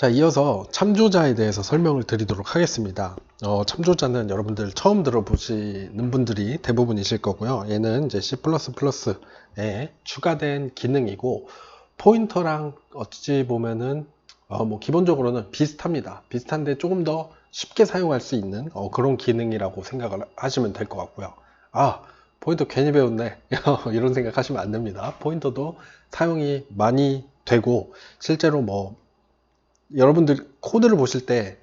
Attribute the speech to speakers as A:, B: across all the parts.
A: 자, 이어서 참조자에 대해서 설명을 드리도록 하겠습니다. 참조자는 여러분들 처음 들어보시는 분들이 대부분이실 거고요. 얘는 이제 C++에 추가된 기능이고, 포인터랑 어찌 보면은 기본적으로는 비슷합니다. 비슷한데 조금 더 쉽게 사용할 수 있는 그런 기능이라고 생각을 하시면 될 것 같고요. 아, 포인터 괜히 배웠네. 이런 생각 하시면 안 됩니다. 포인터도 사용이 많이 되고, 실제로 여러분들 코드를 보실 때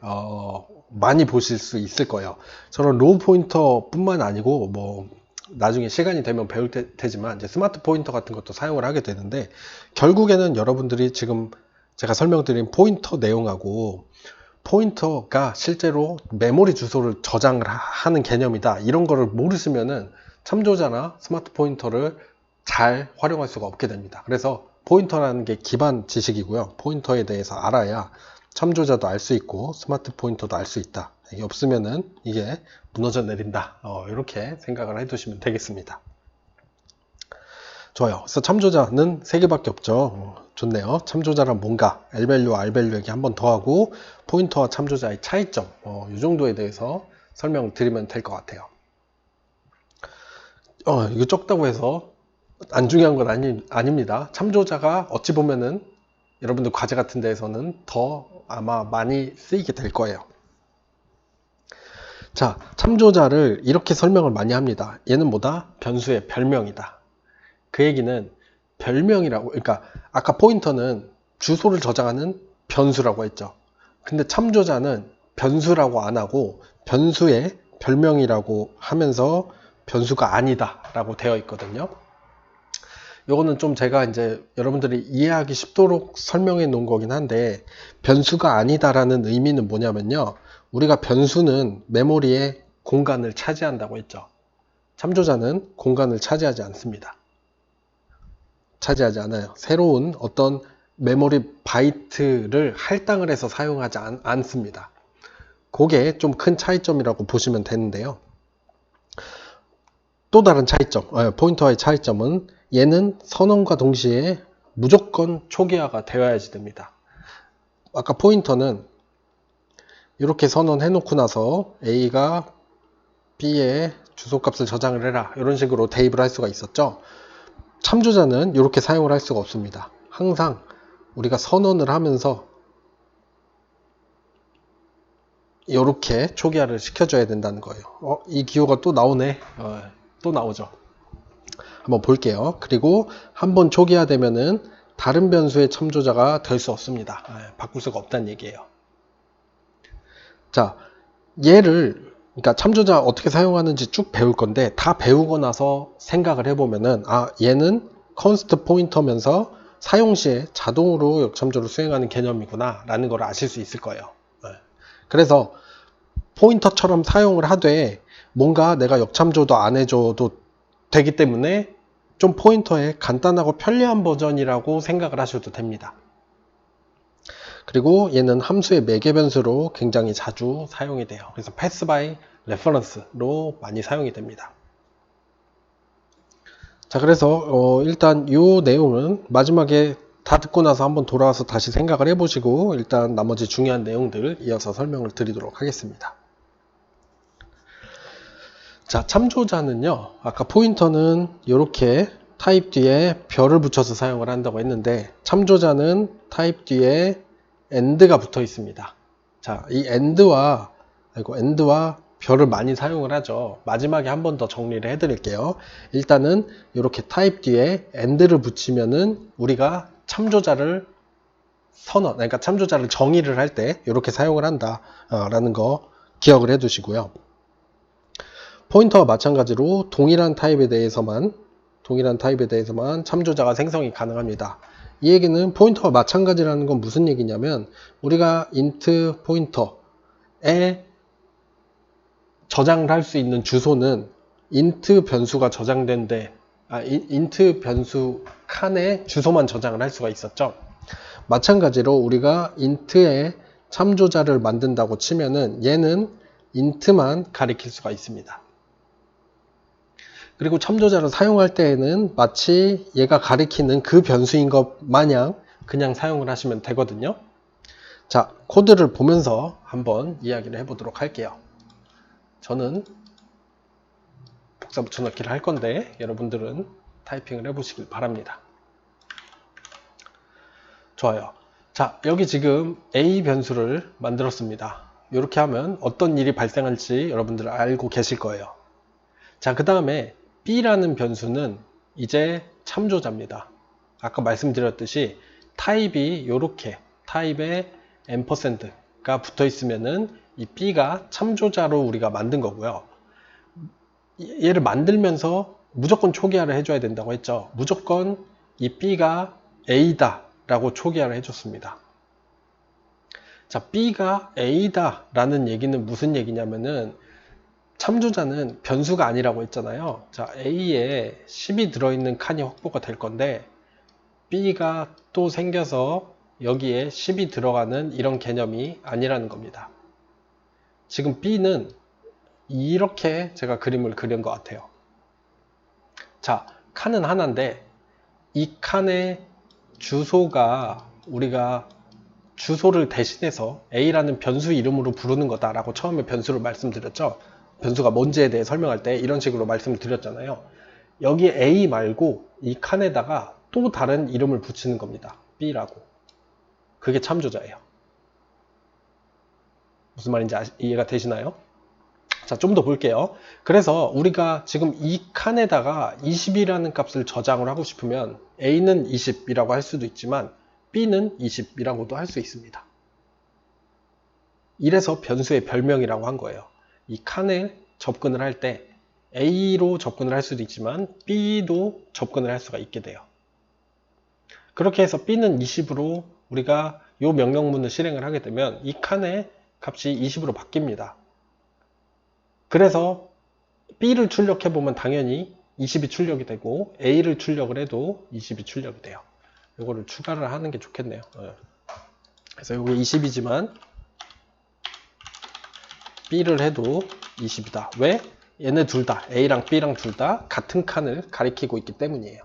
A: 많이 보실 수 있을 거예요. 저런 로우 포인터 뿐만 아니고 나중에 시간이 되면 배울 테지만 이제 스마트 포인터 같은 것도 사용을 하게 되는데, 결국에는 여러분들이 지금 제가 설명드린 포인터 내용하고 포인터가 실제로 메모리 주소를 저장을 하는 개념이다, 이런 거를 모르시면은 참조자나 스마트 포인터를 잘 활용할 수가 없게 됩니다. 그래서 포인터라는 게 기반 지식이고요. 포인터에 대해서 알아야 참조자도 알 수 있고 스마트 포인터도 알 수 있다. 이게 없으면은 이게 무너져 내린다. 이렇게 생각을 해두시면 되겠습니다. 좋아요. 그래서 참조자는 3개밖에 없죠. 좋네요. 참조자란 뭔가, L밸류와 R밸류 얘기 한 번 더 하고, 포인터와 참조자의 차이점, 이 정도에 대해서 설명을 드리면 될 것 같아요. 이거 적다고 해서 안 중요한 건 아닙니다. 참조자가 어찌 보면은 여러분들 과제 같은 데에서는 더 아마 많이 쓰이게 될 거예요. 자, 참조자를 이렇게 설명을 많이 합니다. 얘는 뭐다? 변수의 별명이다. 그 얘기는 별명이라고, 그러니까 아까 포인터는 주소를 저장하는 변수라고 했죠. 근데 참조자는 변수라고 안 하고 변수의 별명이라고 하면서 변수가 아니다 라고 되어 있거든요. 요거는 좀 제가 이제 여러분들이 이해하기 쉽도록 설명해 놓은 거긴 한데, 변수가 아니다라는 의미는 뭐냐면요, 우리가 변수는 메모리에 공간을 차지한다고 했죠. 참조자는 공간을 차지하지 않습니다. 차지하지 않아요. 새로운 어떤 메모리 바이트를 할당을 해서 사용하지 않습니다. 그게 좀 큰 차이점이라고 보시면 되는데요. 또 다른 차이점, 포인터와의 차이점은 얘는 선언과 동시에 무조건 초기화가 되어야지 됩니다. 아까 포인터는 이렇게 선언해 놓고 나서 A가 B에 주소값을 저장을 해라, 이런 식으로 대입을 할 수가 있었죠. 참조자는 이렇게 사용을 할 수가 없습니다. 항상 우리가 선언을 하면서 이렇게 초기화를 시켜줘야 된다는 거예요. 이 기호가 또 나오네. 또 나오죠. 한번 볼게요. 그리고 한번 초기화되면은 다른 변수의 참조자가 될 수 없습니다. 바꿀 수가 없다는 얘기예요. 자, 그러니까 참조자 어떻게 사용하는지 쭉 배울 건데, 다 배우고 나서 생각을 해보면은, 얘는 컨스트 포인터면서 사용 시에 자동으로 역참조를 수행하는 개념이구나 라는 걸 아실 수 있을 거예요. 그래서 포인터처럼 사용을 하되 뭔가 내가 역참조도 안 해줘도 되기 때문에 좀 포인터의 간단하고 편리한 버전이라고 생각을 하셔도 됩니다. 그리고 얘는 함수의 매개 변수로 굉장히 자주 사용이 돼요. 그래서 pass by reference로 많이 사용이 됩니다. 자, 그래서 일단 이 내용은 마지막에 다 듣고 나서 한번 돌아와서 다시 생각을 해보시고, 일단 나머지 중요한 내용들 이어서 설명을 드리도록 하겠습니다. 자, 참조자는요, 아까 포인터는 이렇게 타입 뒤에 별을 붙여서 사용을 한다고 했는데, 참조자는 타입 뒤에 AND가 붙어 있습니다. 자, 이 AND와 별을 많이 사용을 하죠. 마지막에 한 번 더 정리를 해 드릴게요. 일단은 이렇게 타입 뒤에 AND를 붙이면은 우리가 참조자를 그러니까 참조자를 정의를 할 때 이렇게 사용을 한다 라는 거 기억을 해 두시고요. 포인터와 마찬가지로 동일한 타입에 대해서만 참조자가 생성이 가능합니다. 이 얘기는 포인터와 마찬가지라는 건 무슨 얘기냐면, 우리가 int 포인터에 저장을 할 수 있는 주소는 int 변수가 저장된 int 변수 칸에 주소만 저장을 할 수가 있었죠. 마찬가지로 우리가 int에 참조자를 만든다고 치면은 얘는 int만 가리킬 수가 있습니다. 그리고 참조자를 사용할 때에는 마치 얘가 가리키는 그 변수인 것 마냥 그냥 사용을 하시면 되거든요. 자, 코드를 보면서 한번 이야기를 해보도록 할게요. 저는 복사 붙여넣기를 할 건데 여러분들은 타이핑을 해보시길 바랍니다. 좋아요. 자, 여기 지금 A 변수를 만들었습니다. 이렇게 하면 어떤 일이 발생할지 여러분들 알고 계실 거예요. 자, 그 다음에 B라는 변수는 이제 참조자입니다. 아까 말씀드렸듯이 타입이 이렇게 타입에 앰퍼샌드가 붙어 있으면은 이 B가 참조자로 우리가 만든 거고요. 얘를 만들면서 무조건 초기화를 해줘야 된다고 했죠. 무조건 이 B가 A다 라고 초기화를 해줬습니다. 자, B가 A다 라는 얘기는 무슨 얘기냐면은 참조자는 변수가 아니라고 했잖아요. 자, A에 10이 들어있는 칸이 확보가 될 건데 B가 또 생겨서 여기에 10이 들어가는 이런 개념이 아니라는 겁니다. 지금 B는 이렇게 제가 그림을 그린 것 같아요. 자, 칸은 하나인데 이 칸의 주소가 우리가 주소를 대신해서 A라는 변수 이름으로 부르는 거다라고 처음에 변수를 말씀드렸죠. 변수가 뭔지에 대해 설명할 때 이런 식으로 말씀을 드렸잖아요. 여기 A 말고 이 칸에다가 또 다른 이름을 붙이는 겁니다. B라고. 그게 참조자예요. 무슨 말인지 이해가 되시나요? 자, 좀 더 볼게요. 그래서 우리가 지금 이 칸에다가 20이라는 값을 저장을 하고 싶으면 A는 20이라고 할 수도 있지만 B는 20이라고도 할 수 있습니다. 이래서 변수의 별명이라고 한 거예요. 이 칸에 접근을 할 때 A로 접근을 할 수도 있지만 B도 접근을 할 수가 있게 돼요. 그렇게 해서 B는 20으로 우리가 이 명령문을 실행을 하게 되면 이 칸의 값이 20으로 바뀝니다. 그래서 B를 출력해보면 당연히 20이 출력이 되고 A를 출력을 해도 20이 출력이 돼요. 이거를 추가를 하는 게 좋겠네요. 그래서 이게 20이지만 B를 해도 20이다. 왜? 얘네 둘 다, A랑 B랑 둘 다 같은 칸을 가리키고 있기 때문이에요.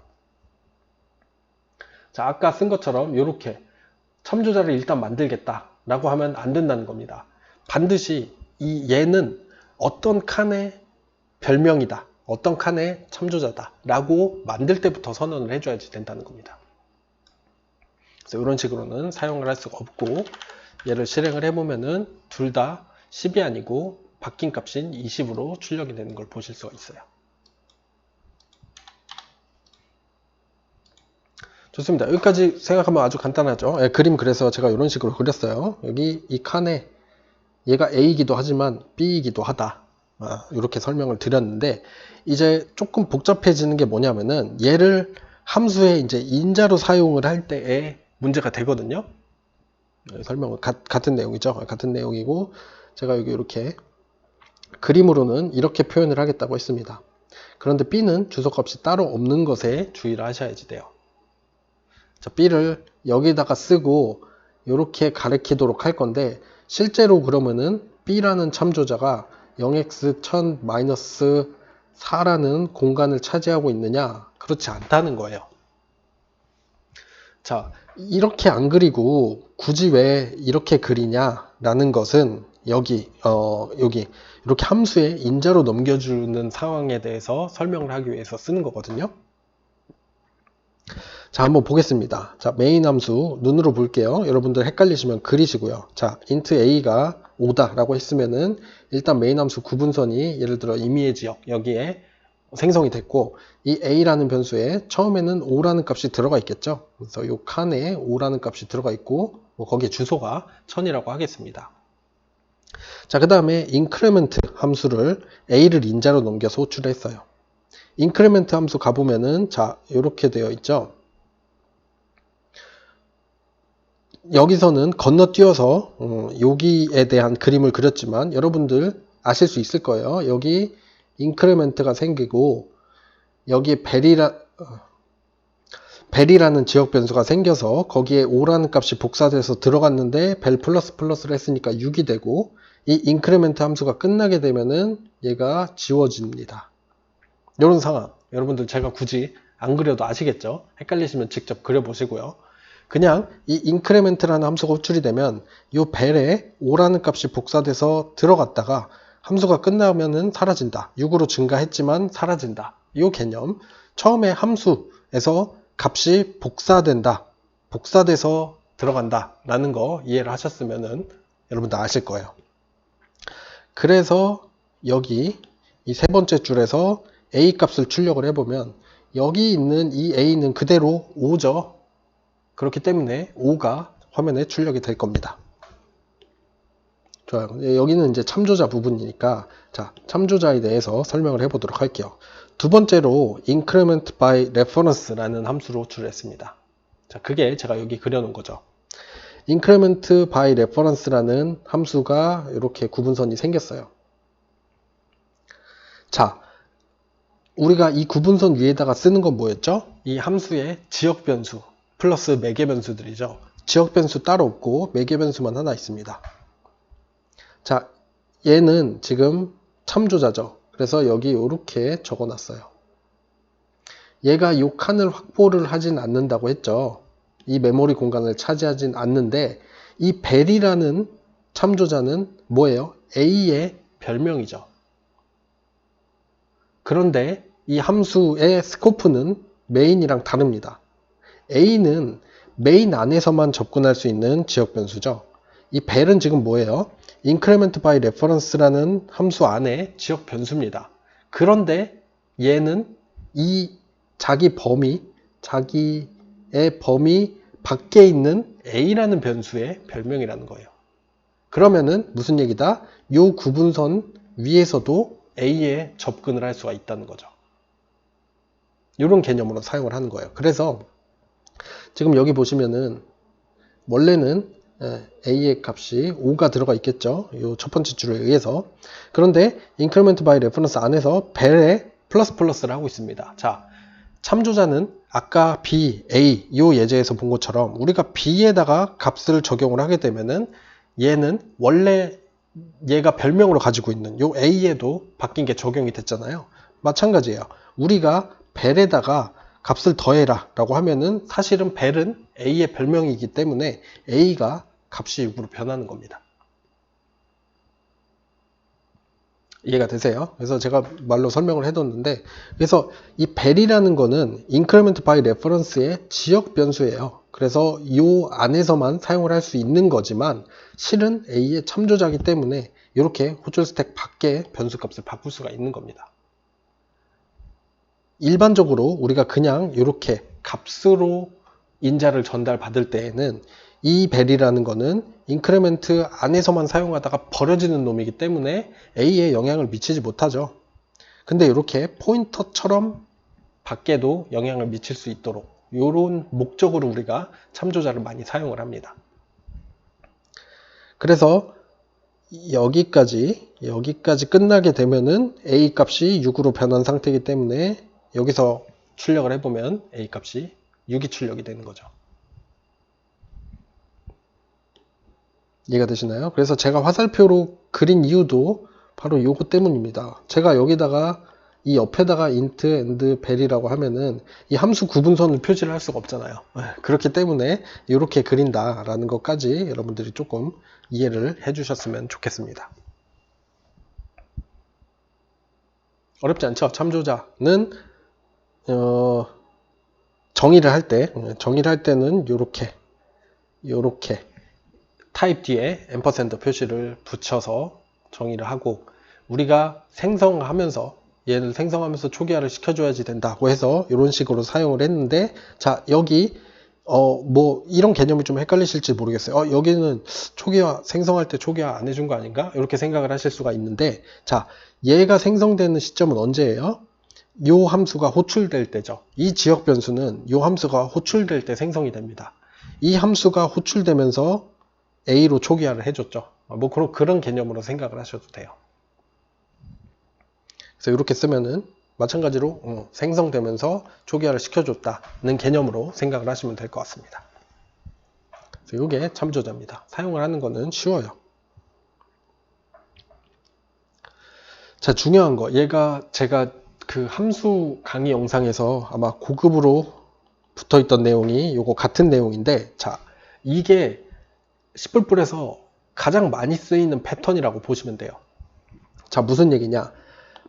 A: 자, 아까 쓴 것처럼 이렇게 참조자를 일단 만들겠다 라고 하면 안 된다는 겁니다. 반드시 이 얘는 어떤 칸의 별명이다, 어떤 칸의 참조자다 라고 만들 때부터 선언을 해줘야지 된다는 겁니다. 그래서 이런 식으로는 사용을 할 수가 없고, 얘를 실행을 해보면은 둘 다 10이 아니고 바뀐 값인 20으로 출력이 되는 걸 보실 수가 있어요. 좋습니다. 여기까지 생각하면 아주 간단하죠. 그림 그래서 제가 이런 식으로 그렸어요. 여기 이 칸에 얘가 A이기도 하지만 B이기도 하다. 이렇게 설명을 드렸는데, 이제 조금 복잡해지는 게 뭐냐면은 얘를 함수에 이제 인자로 사용을 할 때에 문제가 되거든요. 설명은 같은 내용이죠. 같은 내용이고, 제가 여기 이렇게 그림으로는 이렇게 표현을 하겠다고 했습니다. 그런데 B는 주소값이 따로 없는 것에 주의를 하셔야지 돼요. 자, B를 여기다가 쓰고 이렇게 가리키도록 할 건데, 실제로 그러면은 B라는 참조자가 0x1000-4라는 공간을 차지하고 있느냐? 그렇지 않다는 거예요. 자, 이렇게 안 그리고 굳이 왜 이렇게 그리냐? 라는 것은 여기 이렇게 함수에 인자로 넘겨주는 상황에 대해서 설명을 하기 위해서 쓰는 거거든요. 자, 한번 보겠습니다. 자, 메인 함수 눈으로 볼게요. 여러분들 헷갈리시면 그리시고요. 자, int a가 5다 라고 했으면은 일단 메인 함수 구분선이 예를 들어 임의의 지역 여기에 생성이 됐고, 이 a라는 변수에 처음에는 5라는 값이 들어가 있겠죠. 그래서 이 칸에 5라는 값이 들어가 있고, 거기에 주소가 1000이라고 하겠습니다. 자, 그 다음에 increment 함수를 a를 인자로 넘겨서 호출을 했어요. increment 함수 가보면은 자, 이렇게 되어 있죠. 여기서는 건너뛰어서 여기에 대한 그림을 그렸지만 여러분들 아실 수 있을 거예요. 여기 인크리멘트가 생기고 여기 벨이라는 지역 변수가 생겨서 거기에 5라는 값이 복사돼서 들어갔는데 벨 플러스를 했으니까 6이 되고, 이 인크리멘트 함수가 끝나게 되면은 얘가 지워집니다. 이런 상황 여러분들 제가 굳이 안 그려도 아시겠죠? 헷갈리시면 직접 그려보시고요. 그냥 이 increment라는 함수가 호출이 되면 이 벨에 5라는 값이 복사돼서 들어갔다가 함수가 끝나면은 사라진다. 6으로 증가했지만 사라진다. 이 개념. 처음에 함수에서 값이 복사된다. 복사돼서 들어간다. 라는 거 이해를 하셨으면은 여러분들 아실 거예요. 그래서 여기 이 세 번째 줄에서 A 값을 출력을 해보면 여기 있는 이 A는 그대로 5죠. 그렇기 때문에 5가 화면에 출력이 될 겁니다. 좋아요. 여기는 이제 참조자 부분이니까 자, 참조자에 대해서 설명을 해보도록 할게요. 두 번째로 increment by reference라는 함수로 호출했습니다. 자, 그게 제가 여기 그려놓은 거죠. increment by reference라는 함수가 이렇게 구분선이 생겼어요. 자, 우리가 이 구분선 위에다가 쓰는 건 뭐였죠? 이 함수의 지역 변수 플러스 매개 변수들이죠. 지역 변수 따로 없고 매개 변수만 하나 있습니다. 자, 얘는 지금 참조자죠. 그래서 여기 이렇게 적어놨어요. 얘가 이 칸을 확보를 하진 않는다고 했죠. 이 메모리 공간을 차지하진 않는데 이 벨이라는 참조자는 뭐예요? A의 별명이죠. 그런데 이 함수의 스코프는 메인이랑 다릅니다. A는 메인 안에서만 접근할 수 있는 지역 변수죠. 이 벨은 지금 뭐예요? increment by reference라는 함수 안에 지역 변수입니다. 그런데 얘는 이 자기의 범위 밖에 있는 A라는 변수의 별명이라는 거예요. 그러면은 무슨 얘기다? 요 구분선 위에서도 A에 접근을 할 수가 있다는 거죠. 이런 개념으로 사용을 하는 거예요. 그래서 지금 여기 보시면은 원래는 A의 값이 5가 들어가 있겠죠. 이 첫 번째 줄에 의해서. 그런데 increment by reference 안에서 벨에 플러스를 하고 있습니다. 자, 참조자는 아까 B, A 이 예제에서 본 것처럼 우리가 B에다가 값을 적용을 하게 되면은 얘는 원래 얘가 별명으로 가지고 있는 요 A에도 바뀐 게 적용이 됐잖아요. 마찬가지예요. 우리가 벨에다가 값을 더해라 라고 하면은 사실은 벨은 A의 별명이기 때문에 A가 값이 6으로 변하는 겁니다. 이해가 되세요? 그래서 제가 말로 설명을 해뒀는데, 그래서 이 벨이라는 거는 increment by reference의 지역 변수예요. 그래서 이 안에서만 사용을 할 수 있는 거지만 실은 A의 참조자이기 때문에 이렇게 호출 스택 밖에 변수 값을 바꿀 수가 있는 겁니다. 일반적으로 우리가 그냥 이렇게 값으로 인자를 전달받을 때에는 이 벨이라는 거는 인크리멘트 안에서만 사용하다가 버려지는 놈이기 때문에 A에 영향을 미치지 못하죠. 근데 이렇게 포인터처럼 밖에도 영향을 미칠 수 있도록 이런 목적으로 우리가 참조자를 많이 사용을 합니다. 그래서 여기까지 끝나게 되면은 A 값이 6으로 변한 상태이기 때문에 여기서 출력을 해보면 A 값이 6이 출력이 되는 거죠. 이해가 되시나요? 그래서 제가 화살표로 그린 이유도 바로 요거 때문입니다. 제가 여기다가 이 옆에다가 int and bel이라고 하면은 이 함수 구분선을 표시를 할 수가 없잖아요. 그렇기 때문에 이렇게 그린다라는 것까지 여러분들이 조금 이해를 해주셨으면 좋겠습니다. 어렵지 않죠? 참조자는 정의를 할 때는 요렇게 타입 뒤에 앰퍼센드 표시를 붙여서 정의를 하고, 우리가 생성하면서 얘를 생성하면서 초기화를 시켜줘야지 된다고 해서 이런 식으로 사용을 했는데, 자, 여기 뭐 이런 개념이 좀 헷갈리실지 모르겠어요. 여기는 초기화 생성할 때 초기화 안 해준 거 아닌가? 이렇게 생각을 하실 수가 있는데, 자, 얘가 생성되는 시점은 언제예요? 요 함수가 호출될 때죠. 이 지역 변수는 요 함수가 호출될 때 생성이 됩니다. 이 함수가 호출되면서 A로 초기화를 해줬죠. 뭐 그런 개념으로 생각을 하셔도 돼요. 그래서 이렇게 쓰면은 마찬가지로 생성되면서 초기화를 시켜줬다는 개념으로 생각을 하시면 될 것 같습니다. 그래서 이게 참조자입니다. 사용을 하는 거는 쉬워요. 자, 중요한 거, 얘가 제가 그 함수 강의 영상에서 아마 고급으로 붙어있던 내용이 요거 같은 내용인데, 자, 이게 C++에서 가장 많이 쓰이는 패턴이라고 보시면 돼요. 자, 무슨 얘기냐?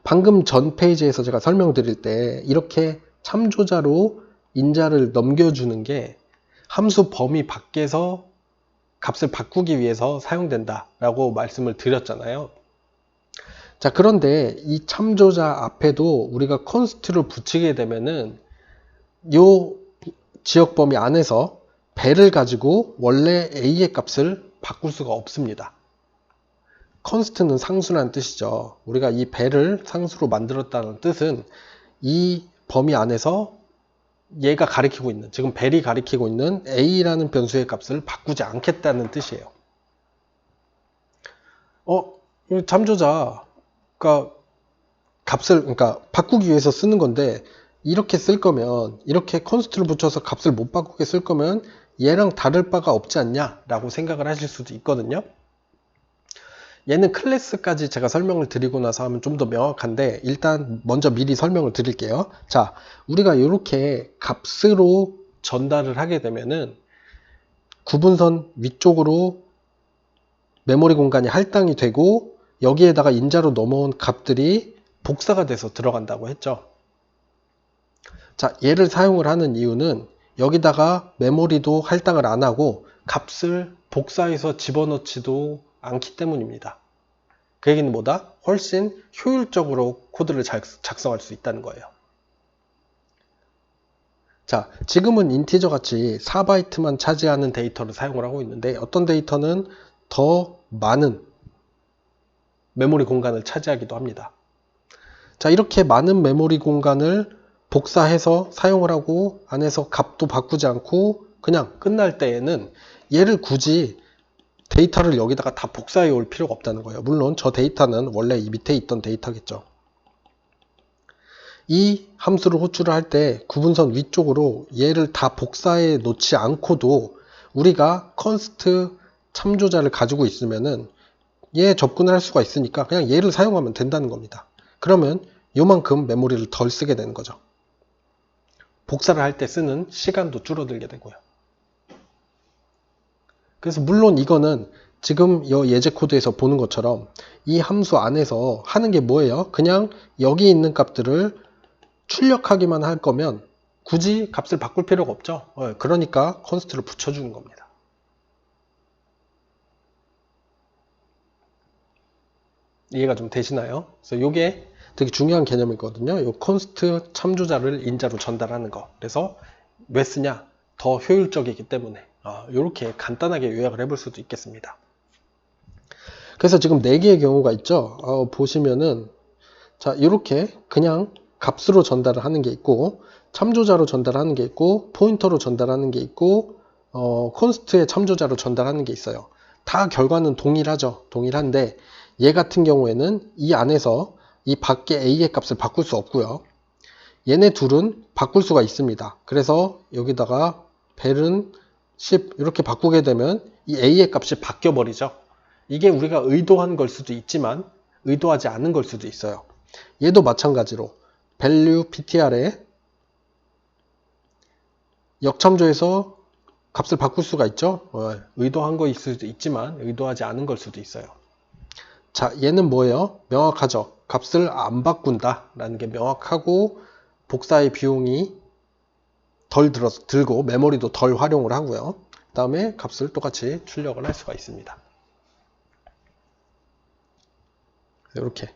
A: 방금 전 페이지에서 제가 설명드릴 때 이렇게 참조자로 인자를 넘겨주는 게 함수 범위 밖에서 값을 바꾸기 위해서 사용된다 라고 말씀을 드렸잖아요. 자, 그런데 이 참조자 앞에도 우리가 const를 붙이게 되면은 요 지역 범위 안에서 배를 가지고 원래 a의 값을 바꿀 수가 없습니다. const는 상수라는 뜻이죠. 우리가 이 배를 상수로 만들었다는 뜻은 이 범위 안에서 얘가 가리키고 있는, 지금 벨이 가리키고 있는 a라는 변수의 값을 바꾸지 않겠다는 뜻이에요. 이 참조자, 그러니까 바꾸기 위해서 쓰는 건데, 이렇게 쓸 거면, 이렇게 const를 붙여서 값을 못 바꾸게 쓸 거면 얘랑 다를 바가 없지 않냐 라고 생각을 하실 수도 있거든요. 얘는 클래스까지 제가 설명을 드리고 나서 하면 좀 더 명확한데, 일단 먼저 미리 설명을 드릴게요. 자, 우리가 이렇게 값으로 전달을 하게 되면은 구분선 위쪽으로 메모리 공간이 할당이 되고, 여기에다가 인자로 넘어온 값들이 복사가 돼서 들어간다고 했죠. 자, 얘를 사용을 하는 이유는 여기다가 메모리도 할당을 안 하고 값을 복사해서 집어넣지도 않기 때문입니다. 그 얘기는 뭐다? 훨씬 효율적으로 코드를 작성할 수 있다는 거예요. 자, 지금은 인티저 같이 4바이트만 차지하는 데이터를 사용을 하고 있는데, 어떤 데이터는 더 많은 메모리 공간을 차지하기도 합니다. 자, 이렇게 많은 메모리 공간을 복사해서 사용을 하고 안에서 값도 바꾸지 않고 그냥 끝날 때에는 얘를 굳이 데이터를 여기다가 다 복사해 올 필요가 없다는 거예요. 물론 저 데이터는 원래 이 밑에 있던 데이터겠죠. 이 함수를 호출을 할 때 구분선 위쪽으로 얘를 다 복사해 놓지 않고도 우리가 const 참조자를 가지고 있으면은 얘 접근을 할 수가 있으니까 그냥 얘를 사용하면 된다는 겁니다. 그러면 요만큼 메모리를 덜 쓰게 되는 거죠. 복사를 할 때 쓰는 시간도 줄어들게 되고요. 그래서 물론 이거는 지금 이 예제 코드에서 보는 것처럼 이 함수 안에서 하는 게 뭐예요? 그냥 여기 있는 값들을 출력하기만 할 거면 굳이 값을 바꿀 필요가 없죠. 그러니까 const를 붙여주는 겁니다. 이해가 좀 되시나요? 그래서 이게 되게 중요한 개념이거든요. 이 const 참조자를 인자로 전달하는 거. 그래서 왜 쓰냐? 더 효율적이기 때문에. 이렇게 간단하게 요약을 해볼 수도 있겠습니다. 그래서 지금 4개의 경우가 있죠. 보시면은 자, 이렇게 그냥 값으로 전달을 하는 게 있고, 참조자로 전달하는 게 있고, 포인터로 전달하는 게 있고, const의 참조자로 전달하는 게 있어요. 다 결과는 동일하죠. 동일한데 얘 같은 경우에는 이 안에서 이 밖에 a의 값을 바꿀 수 없고요. 얘네 둘은 바꿀 수가 있습니다. 그래서 여기다가 벨은 10 이렇게 바꾸게 되면 이 a의 값이 바뀌어 버리죠. 이게 우리가 의도한 걸 수도 있지만 의도하지 않은 걸 수도 있어요. 얘도 마찬가지로 value ptr에 역참조해서 값을 바꿀 수가 있죠. 의도한 거일 수도 있지만 의도하지 않은 걸 수도 있어요. 자, 얘는 뭐예요? 명확하죠. 값을 안 바꾼다 라는 게 명확하고 복사의 비용이 덜 들고 메모리도 덜 활용을 하고요. 그 다음에 값을 똑같이 출력을 할 수가 있습니다. 이렇게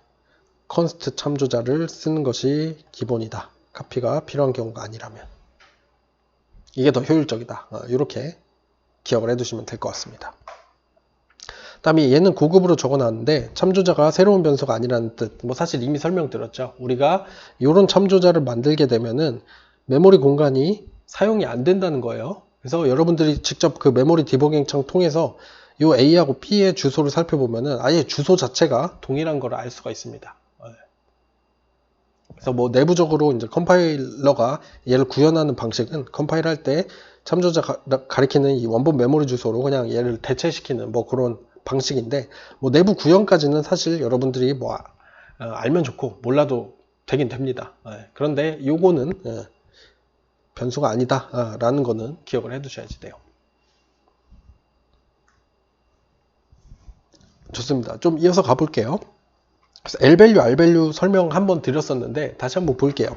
A: const 참조자를 쓰는 것이 기본이다. 카피가 필요한 경우가 아니라면. 이게 더 효율적이다. 이렇게 기억을 해두시면 될 것 같습니다. 다음에 얘는 고급으로 적어놨는데 참조자가 새로운 변수가 아니라는 뜻. 사실 이미 설명드렸죠. 우리가 이런 참조자를 만들게 되면은 메모리 공간이 사용이 안 된다는 거예요. 그래서 여러분들이 직접 그 메모리 디버깅 창 통해서 이 A하고 B의 주소를 살펴보면은 아예 주소 자체가 동일한 걸 알 수가 있습니다. 그래서 내부적으로 이제 컴파일러가 얘를 구현하는 방식은 컴파일할 때 참조자 가리키는 이 원본 메모리 주소로 그냥 얘를 대체시키는 그런 방식인데 내부 구현까지는 사실 여러분들이 알면 좋고 몰라도 되긴 됩니다. 그런데 요거는 변수가 아니다 라는 거는 기억을 해 두셔야지 돼요. 좋습니다. 좀 이어서 가볼게요. 그래서 L밸류, R밸류 설명 한번 드렸었는데 다시 한번 볼게요.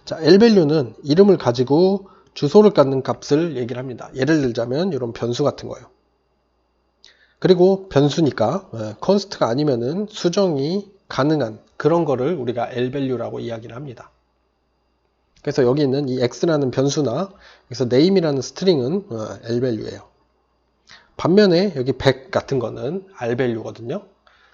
A: 자, L밸류는 이름을 가지고 주소를 갖는 값을 얘기를 합니다. 예를 들자면 이런 변수 같은 거예요. 그리고 변수니까 const가 아니면은 수정이 가능한 그런 거를 우리가 L밸류라고 이야기를 합니다. 그래서 여기 있는 이 x라는 변수나 그래서 name이라는 스트링은 L밸류예요. 반면에 여기 100 같은 거는 R밸류거든요.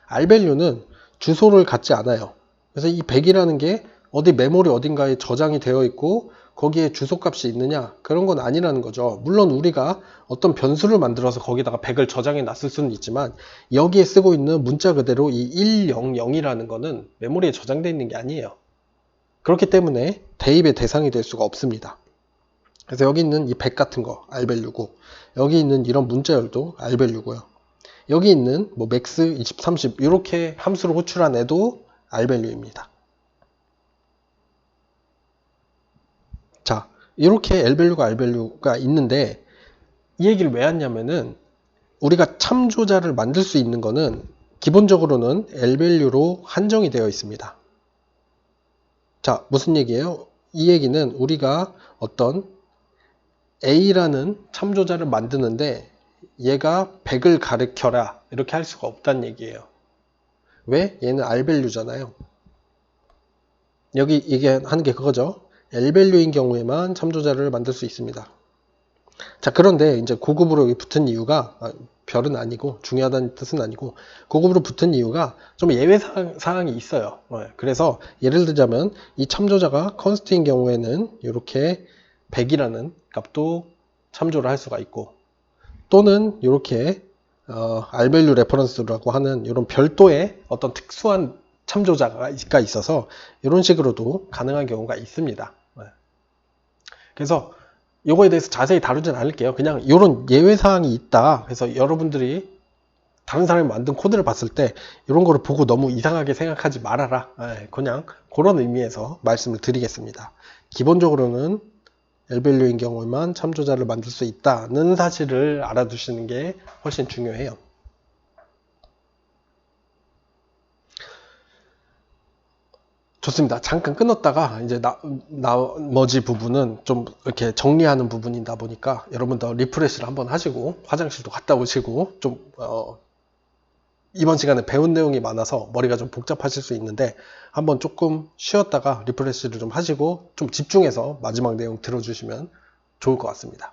A: R밸류는 주소를 갖지 않아요. 그래서 이 100이라는 게 어디 메모리 어딘가에 저장이 되어 있고 거기에 주소값이 있느냐 그런 건 아니라는 거죠. 물론 우리가 어떤 변수를 만들어서 거기다가 100을 저장해 놨을 수는 있지만 여기에 쓰고 있는 문자 그대로 이 100이라는 거는 메모리에 저장되어 있는 게 아니에요. 그렇기 때문에 대입의 대상이 될 수가 없습니다. 그래서 여기 있는 이 100 같은 거 R밸류고 여기 있는 이런 문자열도 R밸류고요. 여기 있는 뭐 max, 20, 30 이렇게 함수로 호출한 애도 R밸류입니다. 자, 이렇게 L밸류가 R밸류가 있는데 이 얘기를 왜 하냐면은 우리가 참조자를 만들 수 있는 거는 기본적으로는 L밸류로 한정이 되어 있습니다. 자, 무슨 얘기예요? 이 얘기는 우리가 어떤 A라는 참조자를 만드는데 얘가 100을 가르쳐라 이렇게 할 수가 없다는 얘기예요. 왜? 얘는 R밸류잖아요. 여기 이게 하는 게 그거죠. L밸류인 경우에만 참조자를 만들 수 있습니다. 자, 그런데 이제 고급으로 여기 붙은 이유가 별은 아니고 중요하다는 뜻은 아니고 고급으로 붙은 이유가 좀 예외 사항이 있어요. 그래서 예를 들자면 이 참조자가 const인 경우에는 이렇게 100이라는 값도 참조를 할 수가 있고 또는 이렇게 R밸류 레퍼런스라고 하는 이런 별도의 어떤 특수한 참조자가 있어서 이런 식으로도 가능한 경우가 있습니다. 그래서 이거에 대해서 자세히 다루진 않을게요. 그냥 이런 예외사항이 있다. 그래서 여러분들이 다른 사람이 만든 코드를 봤을 때 이런 거를 보고 너무 이상하게 생각하지 말아라. 그냥 그런 의미에서 말씀을 드리겠습니다. 기본적으로는 L밸류인 경우에만 참조자를 만들 수 있다는 사실을 알아두시는 게 훨씬 중요해요. 좋습니다. 잠깐 끊었다가 이제 나머지 부분은 좀 이렇게 정리하는 부분이다 보니까 여러분도 리프레시를 한번 하시고 화장실도 갔다 오시고 좀 이번 시간에 배운 내용이 많아서 머리가 좀 복잡하실 수 있는데 한번 조금 쉬었다가 리프레시를 좀 하시고 좀 집중해서 마지막 내용 들어주시면 좋을 것 같습니다.